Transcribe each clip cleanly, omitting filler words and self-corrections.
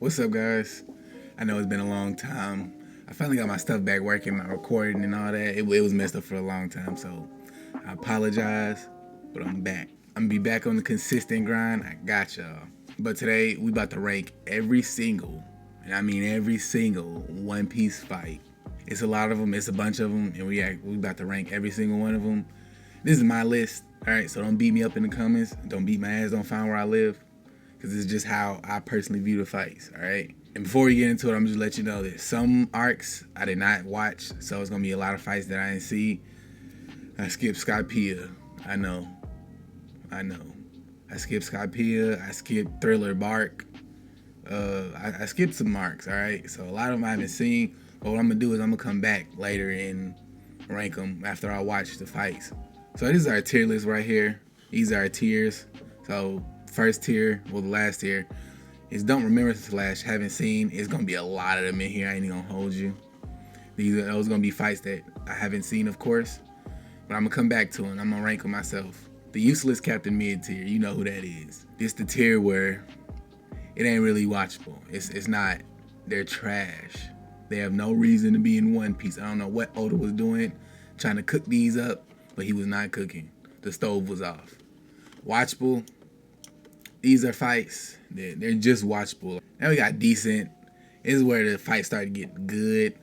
What's up, guys? I know it's been a long time. I finally got my stuff back working, my recording and all that. It was messed up for a long time, so I apologize, but I'm back. I'm gonna be back on the consistent grind. I got y'all. But today, we about to rank every single, and I mean every single One Piece fight. It's a lot of them, it's a bunch of them, and we about to rank every single one of them. This is my list, all right? So don't beat me up in the comments. Don't beat my ass, don't find where I live. Because it's just how I personally view the fights, all right? And before we get into it, I'm just let you know that some arcs I did not watch, so it's gonna be a lot of fights that I didn't see. I skipped Skypiea. I know. I skipped Skypiea. I skipped Thriller Bark. I skipped some marks, all right? So a lot of them I haven't seen. But what I'm gonna do is I'm gonna come back later and rank them after I watch the fights. So this is our tier list right here. These are our tiers. So first tier, well, the last tier is don't remember / haven't seen. It's gonna be a lot of them in here. I ain't even gonna hold you. Those gonna be fights that I haven't seen, of course, but I'm gonna come back to them. I'm gonna rank them myself. The useless Captain Mid tier, you know who that is. It's the tier where it ain't really watchable. It's not. They're trash. They have no reason to be in One Piece. I don't know what Oda was doing, trying to cook these up, but he was not cooking. The stove was off. Watchable. These are fights. They're just watchable. Now we got decent. This is where the fights start to get good.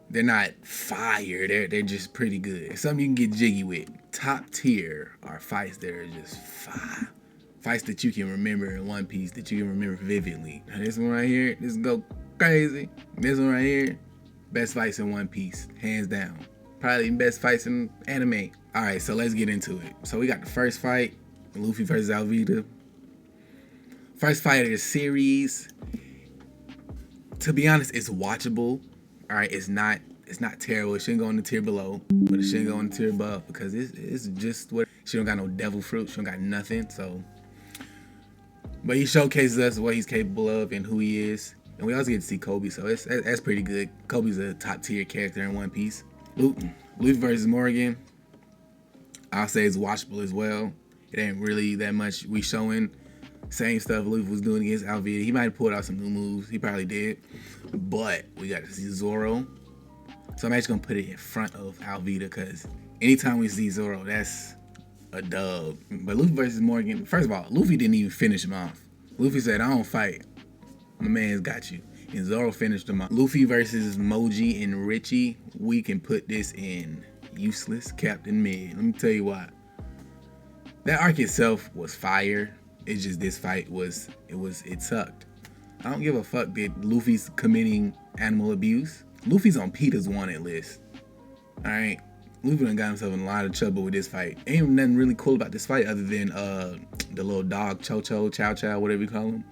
They're not fire. They're just pretty good. It's something you can get jiggy with. Top tier are fights that are just fire. Fights that you can remember in One Piece, that you can remember vividly. Now this one right here, this go crazy. This one right here, best fights in One Piece, hands down. Probably best fights in anime. All right, so let's get into it. So we got the first fight, Luffy versus Alvida. First fight of the series. To be honest, it's watchable. All right, it's not terrible. It shouldn't go in the tier below, but it shouldn't go in the tier above because it's just what she don't got no devil fruit. She don't got nothing. So, but he showcases us what he's capable of and who he is, and we also get to see Kobe. So that's pretty good. Kobe's a top tier character in One Piece. Luffy versus Morgan. I'll say it's watchable as well. It ain't really that much we showing. Same stuff Luffy was doing against Alvida. He might have pulled out some new moves. He probably did. But we got to see Zoro. So I'm actually going to put it in front of Alvida because anytime we see Zoro, that's a dub. But Luffy versus Morgan, first of all, Luffy didn't even finish him off. Luffy said, I don't fight. My man's got you. And Zoro finished him off. Luffy versus Moji and Richie. We can put this in useless Captain Mid. Let me tell you why. That arc itself was fire. It's just this fight it sucked. I don't give a fuck that Luffy's committing animal abuse. Luffy's on Peter's wanted list. Alright? Luffy done got himself in a lot of trouble with this fight. Ain't nothing really cool about this fight other than the little dog Chow Chow, whatever you call him.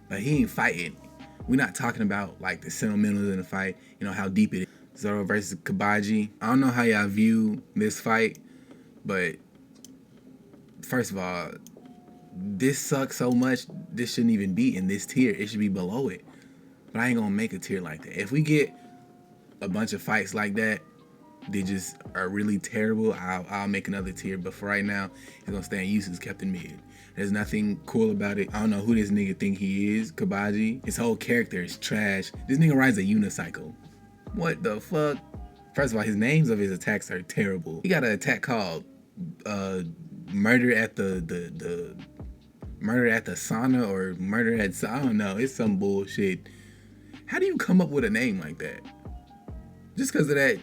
But he ain't fighting. We're not talking about like the sentimentals in the fight, you know, how deep it is. Zoro versus Kabaji. I don't know how y'all view this fight, but first of all, this sucks so much, this shouldn't even be in this tier. It should be below it. But I ain't gonna make a tier like that. If we get a bunch of fights like that, they just are really terrible, I'll make another tier. But for right now, it's gonna stay in useless Captain Mid. There's nothing cool about it. I don't know who this nigga think he is, Kabaji. His whole character is trash. This nigga rides a unicycle. What the fuck? First of all, his names of his attacks are terrible. He got an attack called Murder at the Murder at the Sauna or Murder at, I don't know. It's some bullshit. How do you come up with a name like that? Just because of that,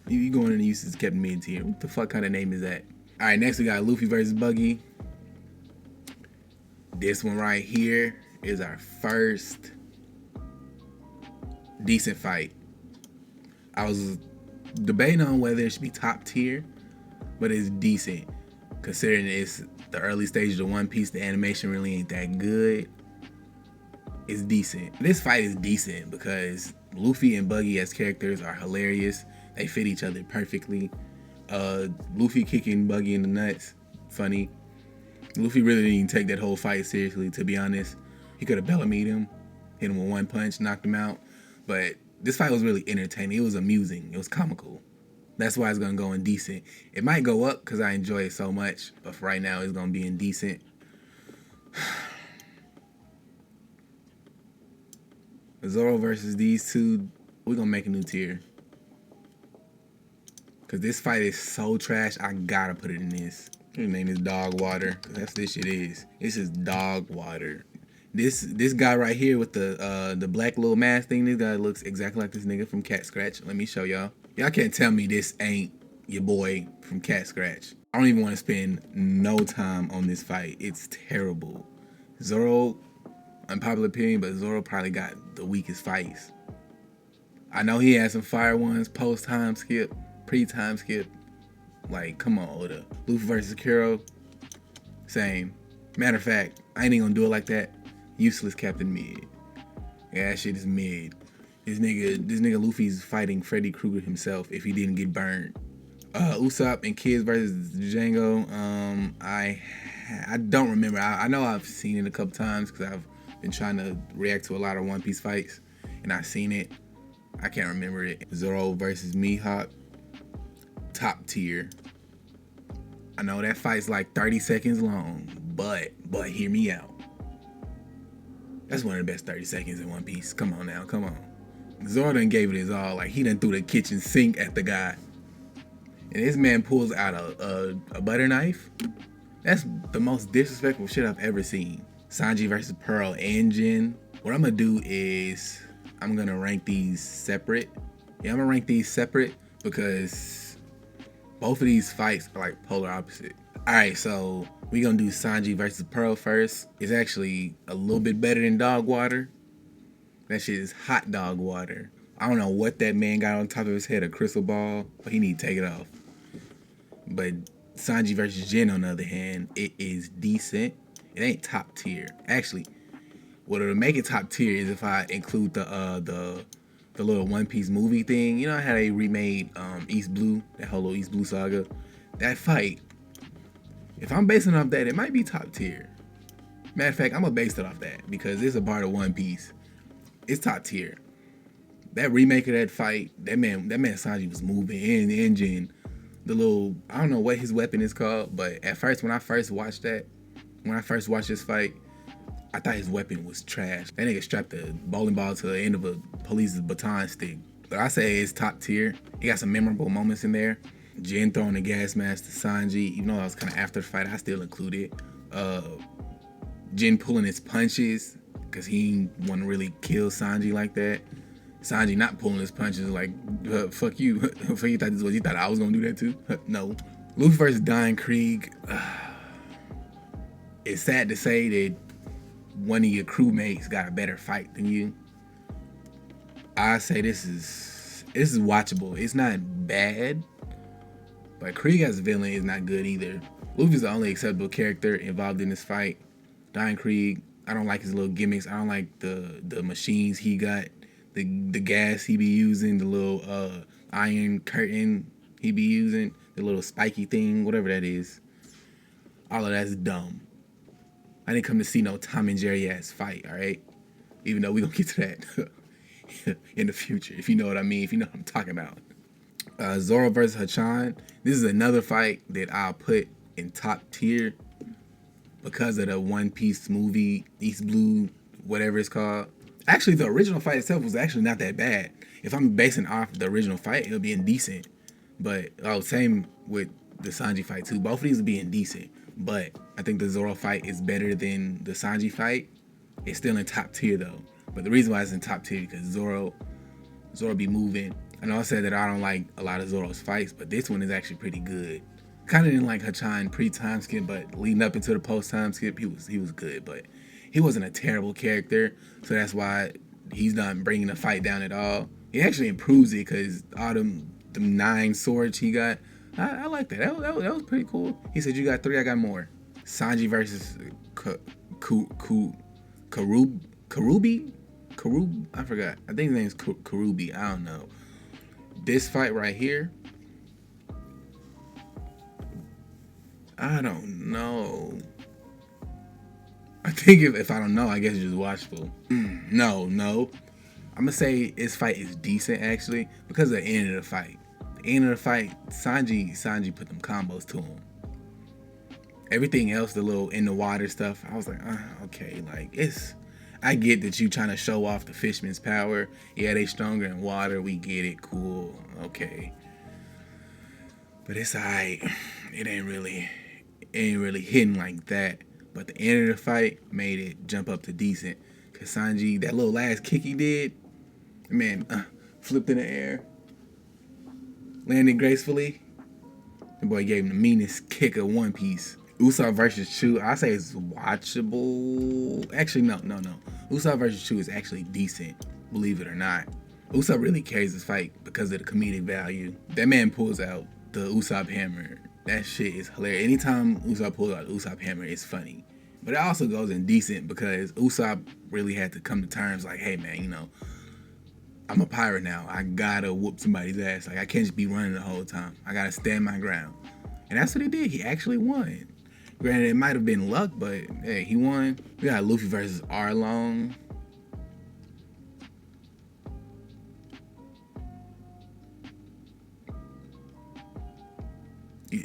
you going in the uses Captain Mid tier. What the fuck kind of name is that? All right, next we got Luffy versus Buggy. This one right here is our first decent fight. I was debating on whether it should be top tier, but it's decent considering it's the early stages of One Piece. The animation really ain't that good. It's decent. This fight is decent because Luffy and Buggy as characters are hilarious. They fit each other perfectly. Luffy kicking Buggy in the nuts, funny. Luffy really didn't even take that whole fight seriously, to be honest. He could have Bellamy'd him, hit him with one punch, knocked him out. But this fight was really entertaining. It was amusing. It was comical. That's why it's gonna go in decent. It might go up because I enjoy it so much, but for right now, it's gonna be indecent. Zoro versus these two, we're gonna make a new tier. Cause this fight is so trash, I gotta put it in this. His name is Dog Water. That's this shit is. This is Dog Water. This guy right here with the black little mask thing, this guy looks exactly like this nigga from Cat Scratch. Let me show y'all. Y'all can't tell me this ain't your boy from Cat Scratch. I don't even want to spend no time on this fight. It's terrible. Zoro, unpopular opinion, but Zoro probably got the weakest fights. I know he had some fire ones, post time skip, pre-time skip. Like, come on, Oda. Luffy versus Kuro, same. Matter of fact, I ain't even gonna do it like that. Useless Captain Mid. Yeah, that shit is mid. This nigga Luffy's fighting Freddy Krueger himself if he didn't get burned. Usopp and Kids versus Django. I don't remember. I know I've seen it a couple times because I've been trying to react to a lot of One Piece fights, and I've seen it. I can't remember it. Zoro versus Mihawk. Top tier. I know that fight's like 30 seconds long, but hear me out. That's one of the best 30 seconds in One Piece. Come on now, come on. Zoro done gave it his all. Like, he done threw the kitchen sink at the guy. And this man pulls out a butter knife. That's the most disrespectful shit I've ever seen. Sanji versus Pearl and Jin. What I'm gonna do is I'm gonna rank these separate. Yeah, I'm gonna rank these separate because both of these fights are like polar opposite. All right, so we gonna do Sanji versus Pearl first. It's actually a little bit better than Dog Water. That shit is hot dog water. I don't know what that man got on top of his head, a crystal ball, but he need to take it off. But Sanji versus Jin, on the other hand, it is decent. It ain't top tier. Actually, what'll make it top tier is if I include the little One Piece movie thing. You know how they remade East Blue, that whole little East Blue saga? That fight, if I'm basing it off that, it might be top tier. Matter of fact, I'm gonna base it off that because it's a part of One Piece. It's top tier. That remake of that fight, that man Sanji was moving in the engine. The little, I don't know what his weapon is called, but at first when I first watched this fight, I thought his weapon was trash. That nigga strapped a bowling ball to the end of a police's baton stick. But I say it's top tier. He got some memorable moments in there. Jin throwing the gas mask to Sanji, even though I was kind of after the fight, I still include it. Jin pulling his punches because he didn't want to really kill Sanji like that. Sanji not pulling his punches like, fuck you. Fuck you thought this was, you thought I was gonna do that too? No. Luffy versus Don Krieg. It's sad to say that one of your crewmates got a better fight than you. I say this is watchable. It's not bad, but Krieg as a villain is not good either. Luffy's the only acceptable character involved in this fight. Don Krieg, I don't like his little gimmicks. I don't like the machines he got. The gas he be using, the little iron curtain he be using, the little spiky thing, whatever that is. All of that's dumb. I didn't come to see no Tom and Jerry ass fight, all right? Even though we gonna get to that in the future, if you know what I mean, if you know what I'm talking about. Zoro versus Hachan. This is another fight that I'll put in top tier because of the One Piece movie, East Blue, whatever it's called. Actually, the original fight itself was actually not that bad. If I'm basing off the original fight, it'll be indecent. But same with the Sanji fight too. Both of these will be indecent. But I think the Zoro fight is better than the Sanji fight. It's still in top tier though. But the reason why it's in top tier is because Zoro be moving. I know I said that I don't like a lot of Zoro's fights, but this one is actually pretty good. Kind of didn't like Hachan pre-time skip, but leading up into the post-time skip, he was good. But he wasn't a terrible character, so that's why he's not bringing the fight down at all. He actually improves it because all them 9 swords he got, I like that. That was pretty cool. He said, you got 3, I got more. Sanji versus Karubi? I forgot. I think his name's Karubi. I don't know. This fight right here, I don't know. I think if I don't know, I guess it's just watchable. No. I'm gonna say this fight is decent actually because of the end of the fight. The end of the fight, Sanji put them combos to him. Everything else, the little in the water stuff, I was like, okay, like I get that you trying to show off the Fishman's power. Yeah, they stronger in water. We get it. Cool. Okay. But it's alright. It ain't really hitting like that. But the end of the fight made it jump up to decent. Cause Sanji, that little last kick he did, man, flipped in the air, landed gracefully. The boy gave him the meanest kick of One Piece. Usopp versus Chu, I say it's watchable. Actually, no. Usopp versus Chu is actually decent, believe it or not. Usopp really carries this fight because of the comedic value. That man pulls out the Usopp hammer. That shit is hilarious. Anytime Usopp pulls out the Usopp hammer, it's funny. But it also goes in decent because Usopp really had to come to terms like, hey man, I'm a pirate now. I gotta whoop somebody's ass. Like I can't just be running the whole time. I gotta stand my ground. And that's what he did. He actually won. Granted, it might have been luck, but hey, he won. We got Luffy versus Arlong.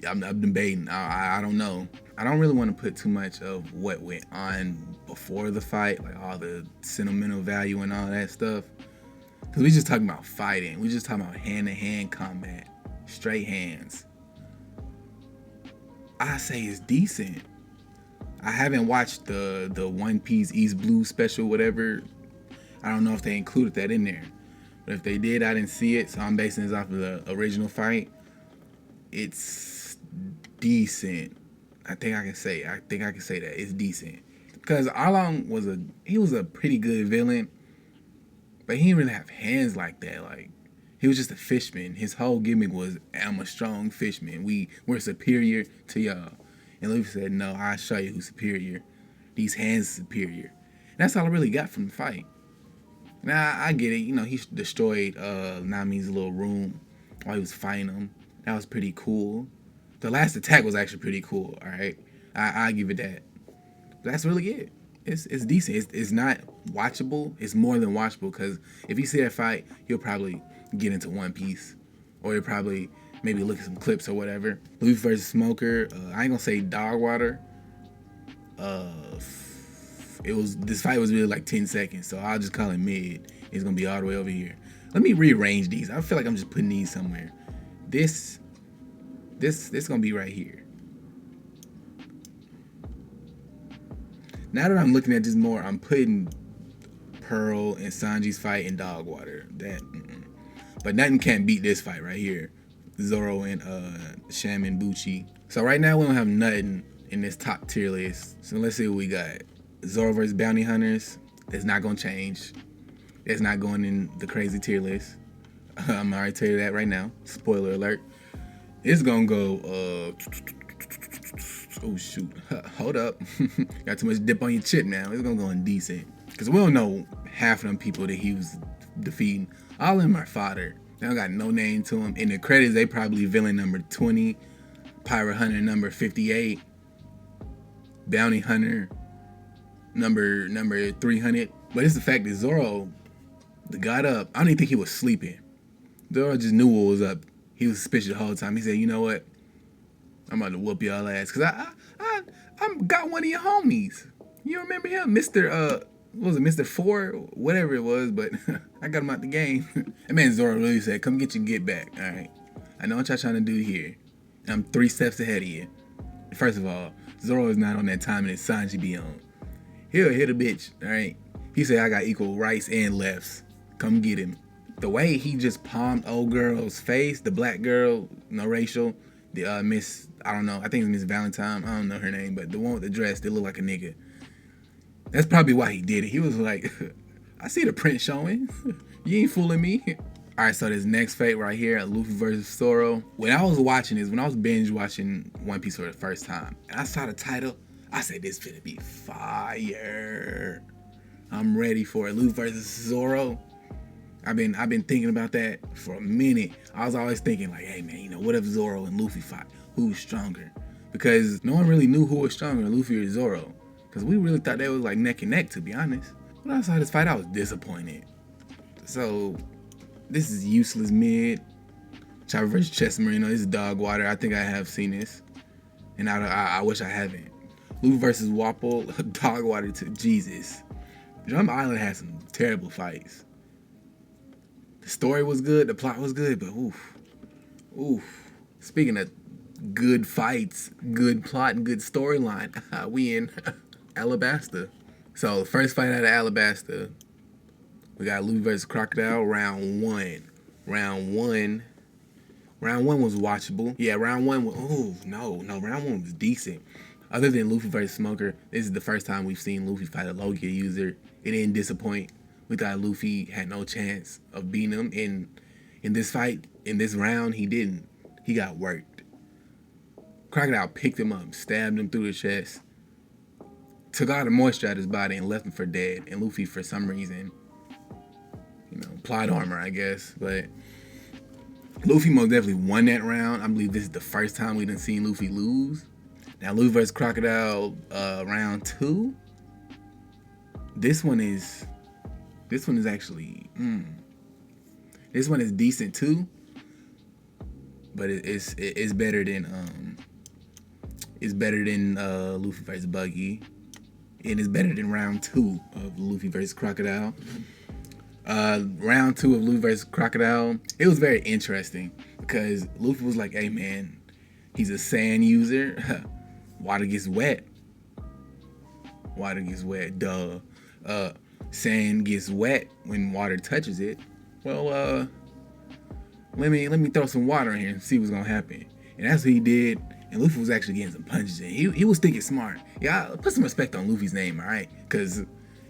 I'm debating. I don't know. I don't really want to put too much of what went on before the fight, like all the sentimental value and all that stuff. Because we just talking about fighting. We just talking about hand-to-hand combat. Straight hands. I say it's decent. I haven't watched the One Piece East Blue special, whatever. I don't know if they included that in there. But if they did, I didn't see it. So I'm basing this off of the original fight. It's decent. I think I can say that. It's decent. Because Arlong was a pretty good villain. But he didn't really have hands like that. Like, he was just a fishman. His whole gimmick was, I'm a strong fishman. We're superior to y'all. And Luffy said, no, I'll show you who's superior. These hands are superior. And that's all I really got from the fight. Now, I get it. He destroyed Nami's little room while he was fighting him. That was pretty cool. The last attack was actually pretty cool, all right? I give it that. But that's really it. It's decent. It's not watchable. It's more than watchable because if you see that fight, you'll probably get into One Piece. Or you'll probably maybe look at some clips or whatever. Luffy versus Smoker. I ain't gonna say dog water. This fight was really like 10 seconds, so I'll just call it mid. It's gonna be all the way over here. Let me rearrange these. I feel like I'm just putting these somewhere. This gonna be right here. Now that I'm looking at this more, I'm putting Pearl and Sanji's fight in dog water. But nothing can beat this fight right here. Zoro and Shaman Buchi. So right now we don't have nothing in this top tier list. So let's see what we got. Zoro versus Bounty Hunters. That's not gonna change. That's not going in the crazy tier list. I'm already telling you that right now. Spoiler alert. It's gonna go oh shoot. Hold up. Got too much dip on your chip now. It's gonna go in decent. Cause we don't know half of them people that he was defeating. All of them are fodder. They don't got no name to them. In the credits, they probably villain number 20, Pirate Hunter number 58, Bounty Hunter number 300. But it's the fact that Zoro got up. I don't even think he was sleeping. Zoro just knew what was up. He was suspicious the whole time. He said, you know what? I'm about to whoop y'all ass. Cause I got one of your homies. You remember him? What was it, Mr. 4? Whatever it was, but I got him out the game. That man Zoro really said, come get your get back, alright? I know what y'all trying to do here. I'm 3 steps ahead of you. First of all, Zoro is not on that time that Sanji be on. He'll hit a bitch, alright? He said, I got equal rights and lefts. Come get him. The way he just palmed old girl's face, the black girl, no racial, the Miss, I don't know, I think it's Miss Valentine, I don't know her name, but the one with the dress that looked like a nigga. That's probably why he did it. He was like, I see the print showing. You ain't fooling me. All right, so this next fight right here, Luffy versus Zoro. When I was binge watching One Piece for the first time, and I saw the title, I said, this finna be fire. I'm ready for it. Luffy versus Zoro. I've been thinking about that for a minute. I was always thinking like, hey man, what if Zoro and Luffy fight? Who's stronger? Because no one really knew who was stronger, Luffy or Zoro. Because we really thought they was like neck and neck, to be honest. When I saw this fight, I was disappointed. So, this is useless mid. Chopper versus Chest Marino. This is dog water. I think I have seen this. And I wish I haven't. Luffy versus Wapol. Dog water to Jesus. Drum Island had some terrible fights. The story was good, the plot was good, but oof. Speaking of good fights, good plot, and good storyline, we in Alabasta. So the first fight out of Alabasta, we got Luffy versus Crocodile, round one. Round one was watchable. Yeah, round one was, round one was decent. Other than Luffy versus Smoker, this is the first time we've seen Luffy fight a Logia user. It didn't disappoint. We thought Luffy had no chance of beating him. In this fight, in this round, he didn't. He got worked. Crocodile picked him up, stabbed him through the chest, took all the moisture out of his body and left him for dead. And Luffy, for some reason, plot armor, I guess. But Luffy most definitely won that round. I believe this is the first time we done seen Luffy lose. Now, Luffy vs. Crocodile, round two. This one is actually, this one is decent too. But it's better than Luffy vs. Buggy. And it's better than round two of Luffy vs. Crocodile. Round two of Luffy vs. Crocodile, it was very interesting because Luffy was like, hey man, he's a sand user. Water gets wet. Duh. Sand gets wet when water touches it. Well, let me throw some water in here and see what's gonna happen. And that's what he did. And Luffy was actually getting some punches in. He was thinking smart. Yeah, put some respect on Luffy's name, all right? Because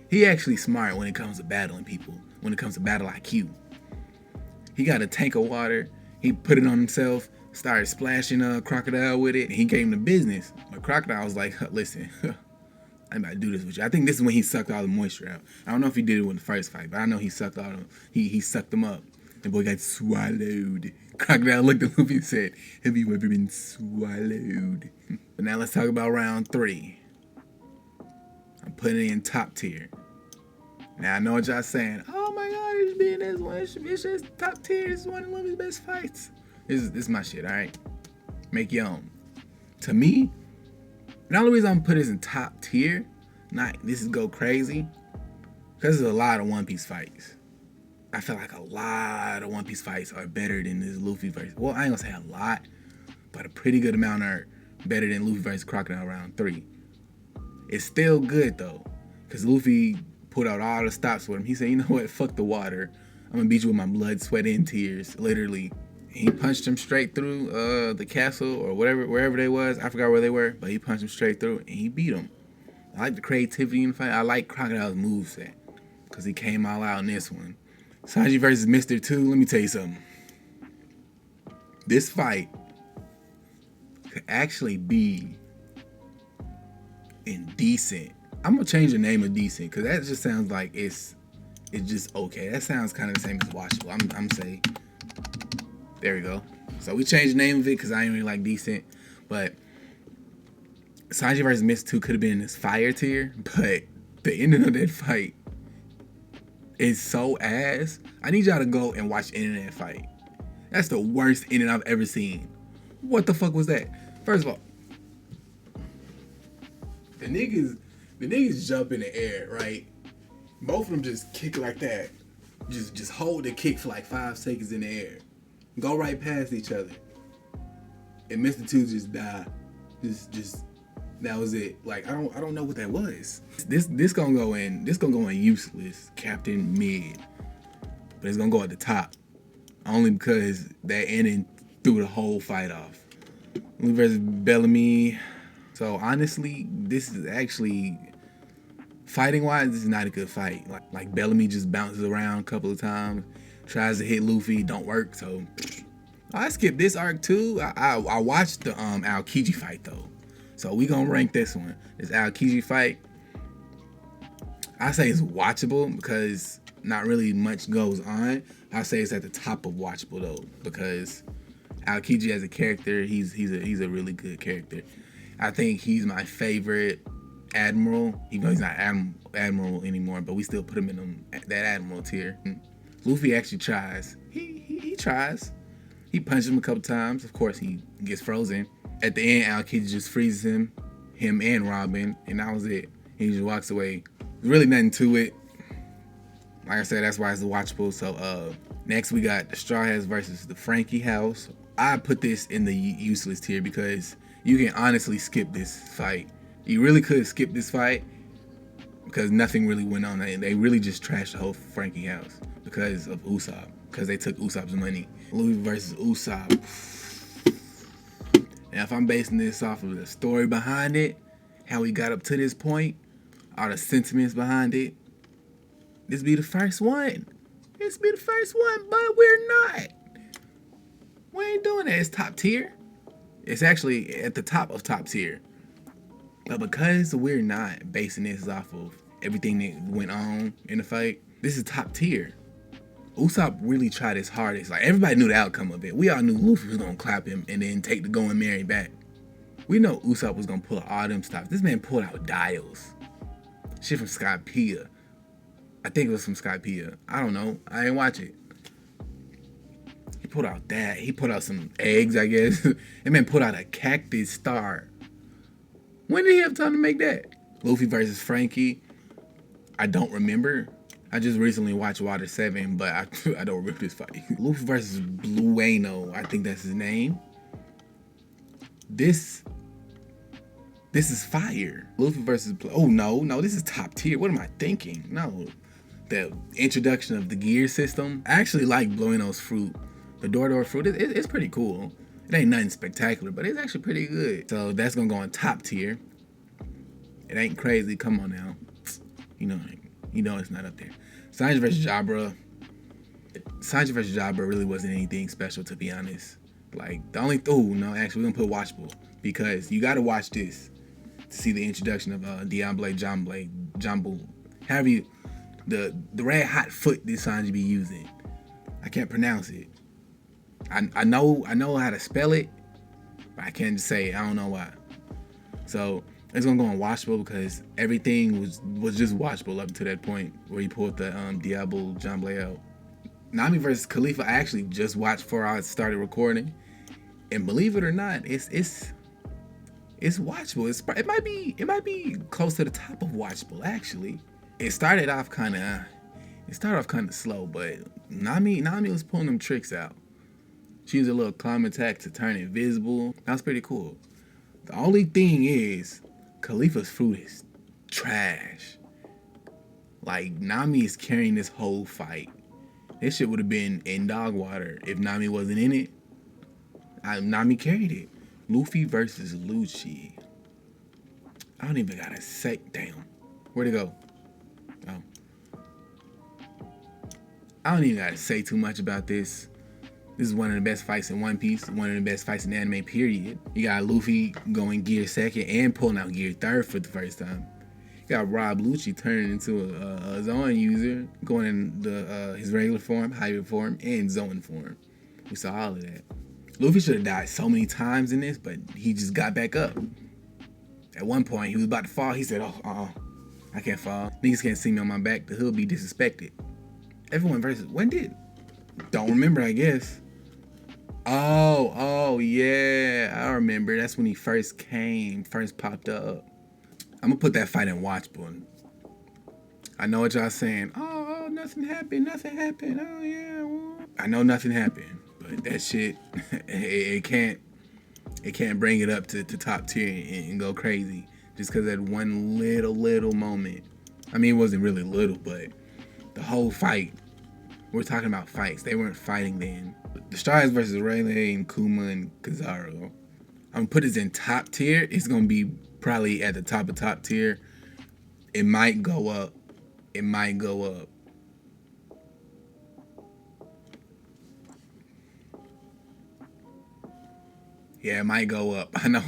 he actually smart when it comes to battling people. When it comes to battle IQ. He got a tank of water. He put it on himself. Started splashing Crocodile with it. And he gave him the business. But Crocodile was like, listen, I'm about to do this with you. I think this is when he sucked all the moisture out. I don't know if he did it in the first fight, but I know he sucked all them. He sucked them up. The boy got swallowed. Crocodile looked at Luffy and said, have you ever been swallowed? But now let's talk about round three. I'm putting it in top tier. Now I know what y'all saying. Oh my god, it's being this one. It's just top tier. It's one of Luffy's best fights. This is my shit, alright? Make your own. To me, the only reason I'm putting this in top tier, not this is go crazy, because there's a lot of One Piece fights. I feel like a lot of One Piece fights are better than this Luffy versus. Well, I ain't gonna say a lot, but a pretty good amount are better than Luffy versus Crocodile round 3. It's still good though, because Luffy put out all the stops with him. He said, you know what, fuck the water. I'm gonna beat you with my blood, sweat, and tears, literally. He punched him straight through the castle or wherever they was. I forgot where they were, but he punched him straight through and he beat him. I like the creativity in the fight. I like Crocodile's moveset because he came all out in this one. Sanji versus Mr. 2, let me tell you something. This fight could actually be indecent. I'm gonna change the name of decent because that just sounds like it's just okay. That sounds kind of the same as watchable. I'm saying. There we go. So we changed the name of it because I didn't really like decent. But Sanji versus Mr. 2 could have been in this fire tier. But the ending of that fight is so ass. I need y'all to go and watch Internet Fight. That's the worst ending I've ever seen. What the fuck was that? First of all, the niggas jump in the air, right? Both of them just kick like that. Just hold the kick for like 5 seconds in the air. Go right past each other. And Mr. 2 just died. Just that was it. Like I don't know what that was. This gonna go in useless Captain Mid. But it's gonna go at the top. Only because that ending threw the whole fight off. Luffy versus Bellamy. So honestly, this is actually fighting wise, this is not a good fight. Like Bellamy just bounces around a couple of times. Tries to hit Luffy, don't work, so I skipped this arc too. I watched the Aokiji fight though. So we gonna rank this one. This Aokiji fight, I say it's watchable because not really much goes on. I say it's at the top of watchable though, because Aokiji as a character, he's a really good character. I think he's my favorite admiral, even though he's not admiral anymore, but we still put him in that admiral tier. Luffy actually tries. He tries. He punches him a couple times. Of course, he gets frozen. At the end, Aokiji just freezes him and Robin, and that was it. He just walks away. There's really nothing to it. Like I said, that's why it's watchable. So next we got the Straw Hats versus the Frankie House. I put this in the useless tier because you can honestly skip this fight. You really could skip this fight because nothing really went on. They really just trashed the whole Frankie House because of Usopp. Because they took Usopp's money. Luffy versus Usopp. Now, if I'm basing this off of the story behind it, how we got up to this point, all the sentiments behind it, this be the first one. This be the first one, but we're not. We ain't doing that. It's top tier. It's actually at the top of top tier. But because we're not basing this off of everything that went on in the fight, this is top tier. Usopp really tried his hardest. Like, everybody knew the outcome of it. We all knew Luffy was gonna clap him and then take the Going Merry back. We know Usopp was gonna pull out all them stops. This man pulled out dials. Shit from Skypiea. I think it was from Skypiea. I don't know. I ain't watch it. He pulled out that. He put out some eggs, I guess. That man put out a cactus star. When did he have time to make that? Luffy versus Frankie. I don't remember. I just recently watched Water 7, but I don't remember this fight. Luffy versus Blueno, I think that's his name. This is fire. Luffy versus, oh no, this is top tier. What am I thinking? No, the introduction of the gear system. I actually like Blueno's fruit. The Doradora fruit, it's pretty cool. It ain't nothing spectacular, but it's actually pretty good. So that's gonna go on top tier. It ain't crazy, come on now. You know it's not up there. Sanji versus Jabra. Sanji versus Jabra really wasn't anything special, to be honest. Like, the only, actually we're gonna put watchable because you gotta watch this to see the introduction of Diable Jambu. However you, the red hot foot this Sanji be using. I can't pronounce it. I know how to spell it, but I can't just say it. I don't know why. So it's gonna go on watchable because everything was just watchable up to that point where he pulled the Diable Jambu out. Nami versus Khalifa, I actually just watched before I started recording, and believe it or not, it's watchable. It might be close to the top of watchable actually. It started off kind of slow, but Nami was pulling them tricks out. She used a little climb attack to turn invisible. That was pretty cool. The only thing is, Khalifa's fruit is trash. Like, Nami is carrying this whole fight. This shit would have been in dog water if Nami wasn't in it. Nami carried it. Luffy versus Lucci. I don't even gotta say, damn. Where'd it go? Oh. I don't even gotta say too much about this. This is one of the best fights in One Piece, one of the best fights in anime, period. You got Luffy going gear second and pulling out gear third for the first time. You got Rob Lucci turning into a Zoan user, going in his regular form, hybrid form, and Zoan form. We saw all of that. Luffy should have died so many times in this, but he just got back up. At one point, he was about to fall. He said, I can't fall. Niggas can't see me on my back. The hood be disrespected. Everyone versus, when did? Don't remember, I guess. Oh, yeah, I remember. That's when he first popped up. I'm gonna put that fight in watchable. I know what y'all saying. Oh, nothing happened. Oh, yeah. Well. I know nothing happened, but that shit, it can't bring it up to top tier and go crazy just because that one little moment. I mean, it wasn't really little, but the whole fight. We're talking about fights. They weren't fighting then. The Stars versus Rayleigh and Kuma and Kizaru. I'm gonna put this in top tier. It's gonna be probably at the top of top tier. It might go up. Yeah, it might go up. I know.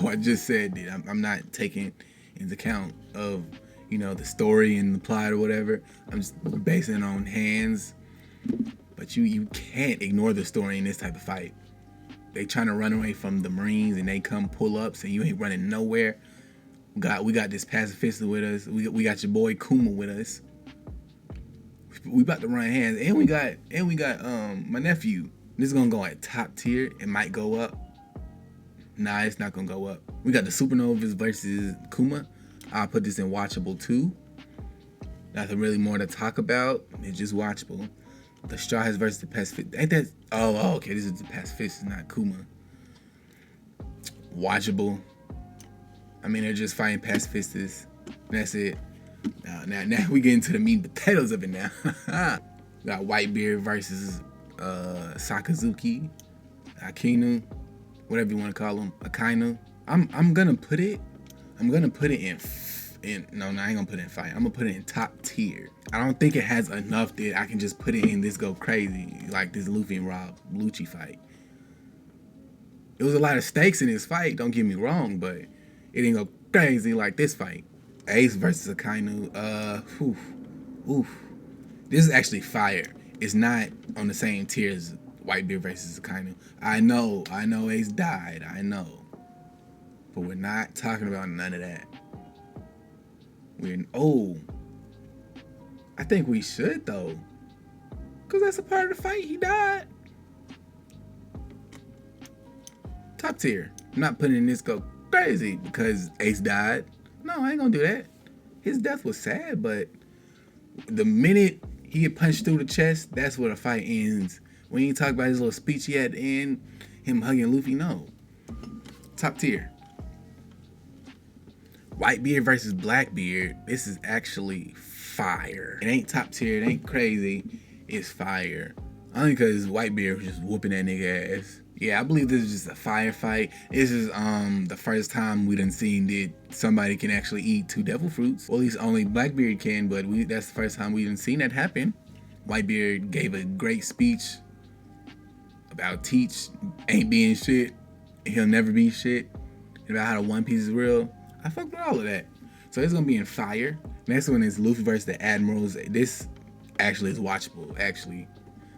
I just said it. I'm not taking into account of the story and the plot or whatever. I'm just basing it on hands. But you can't ignore the story in this type of fight. They trying to run away from the Marines and they come pull up, so you ain't running nowhere. We got this pacifist with us. We got your boy Kuma with us. We about to run hands, and we got my nephew. This is gonna go at top tier. It might go up. Nah, it's not gonna go up. We got the Supernovas versus Kuma. I'll put this in watchable too. Nothing really more to talk about. It's just watchable. The Straw Hats versus the Pacifist. Ain't that? Oh, okay. This is the Pacifist, not Kuma. Watchable. I mean, they're just fighting pacifists. That's it. Now we get into the meat and potatoes of it now. Got Whitebeard versus Sakazuki, Akinu, whatever you want to call him, Akainu. I'm gonna put it in no, I ain't gonna put it in fight. I'm gonna put it in top tier. I don't think it has enough that I can just put it in this go crazy like this Luffy and Rob Lucci fight. It was a lot of stakes in this fight, don't get me wrong, but it didn't go crazy like this fight. Ace versus Akainu. This is actually fire. It's not on the same tier as Whitebeard versus Akainu. I know Ace died, I know. But we're not talking about none of that. I think we should though. Cause that's a part of the fight, he died. Top tier. I'm not putting this go crazy because Ace died. No, I ain't gonna do that. His death was sad, but the minute he get punched through the chest, that's where the fight ends. We ain't talk about his little speech he had at the end, him hugging Luffy, no. Top tier. Whitebeard versus Blackbeard. This is actually fire. It ain't top tier, it ain't crazy. It's fire. Only because Whitebeard was just whooping that nigga ass. Yeah, I believe this is just a firefight. This is the first time we done seen that somebody can actually eat 2 devil fruits. Well, at least only Blackbeard can, but that's the first time we done seen that happen. Whitebeard gave a great speech about Teach ain't being shit, he'll never be shit, and about how the One Piece is real. I fucked with all of that. So it's gonna be in fire. Next one is Luffy versus the Admirals. This actually is watchable, actually,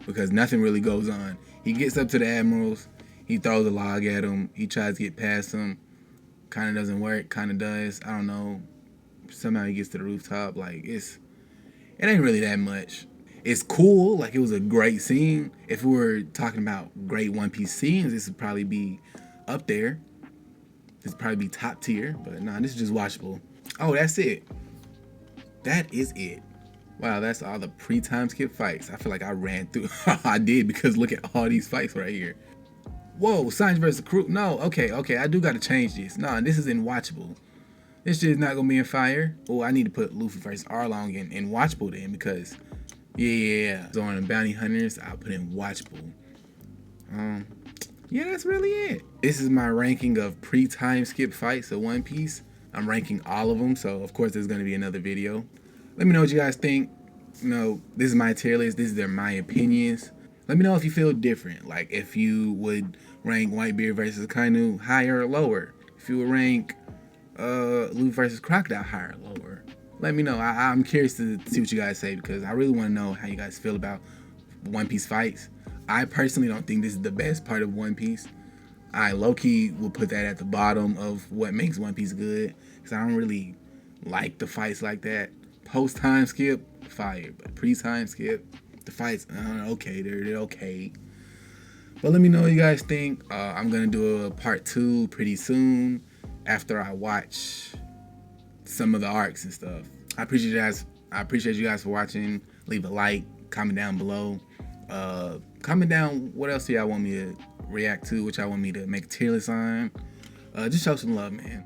because nothing really goes on. He gets up to the Admirals, he throws a log at him, he tries to get past him, kind of doesn't work, kind of does, I don't know. Somehow he gets to the rooftop, like it ain't really that much. It's cool, like it was a great scene. If we were talking about great One Piece scenes, this would probably be up there. This would probably be top tier, but nah, this is just watchable. Oh, that's it. That is it. Wow, that's all the pre-time skip fights. I feel like I ran through. I did, because look at all these fights right here. Whoa, Sanji versus Crew. No, okay, I do gotta change this. Nah, this is in watchable. This shit is not gonna be in fire. Oh, I need to put Luffy versus Arlong in watchable then, because yeah. So on the Bounty Hunters, I'll put in watchable. Yeah, that's really it. This is my ranking of pre-time skip fights of One Piece. I'm ranking all of them, so of course there's gonna be another video. Let me know what you guys think. You know, this is my tier list. These are my opinions. Let me know if you feel different. Like if you would rank Whitebeard versus Akainu higher or lower. If you would rank Luffy versus Crocodile higher or lower. Let me know. I'm curious to see what you guys say, because I really want to know how you guys feel about One Piece fights. I personally don't think this is the best part of One Piece. I low-key will put that at the bottom of what makes One Piece good, because I don't really like the fights like that. Post-time skip, fire. But pre-time skip, the fights, okay, they're okay. But let me know what you guys think. I'm going to do a part 2 pretty soon after I watch some of the arcs and stuff. I appreciate you guys for watching. Leave a like, comment down below. Comment down what else y'all want me to react to, what y'all want me to make a tier list on. Just show some love, man.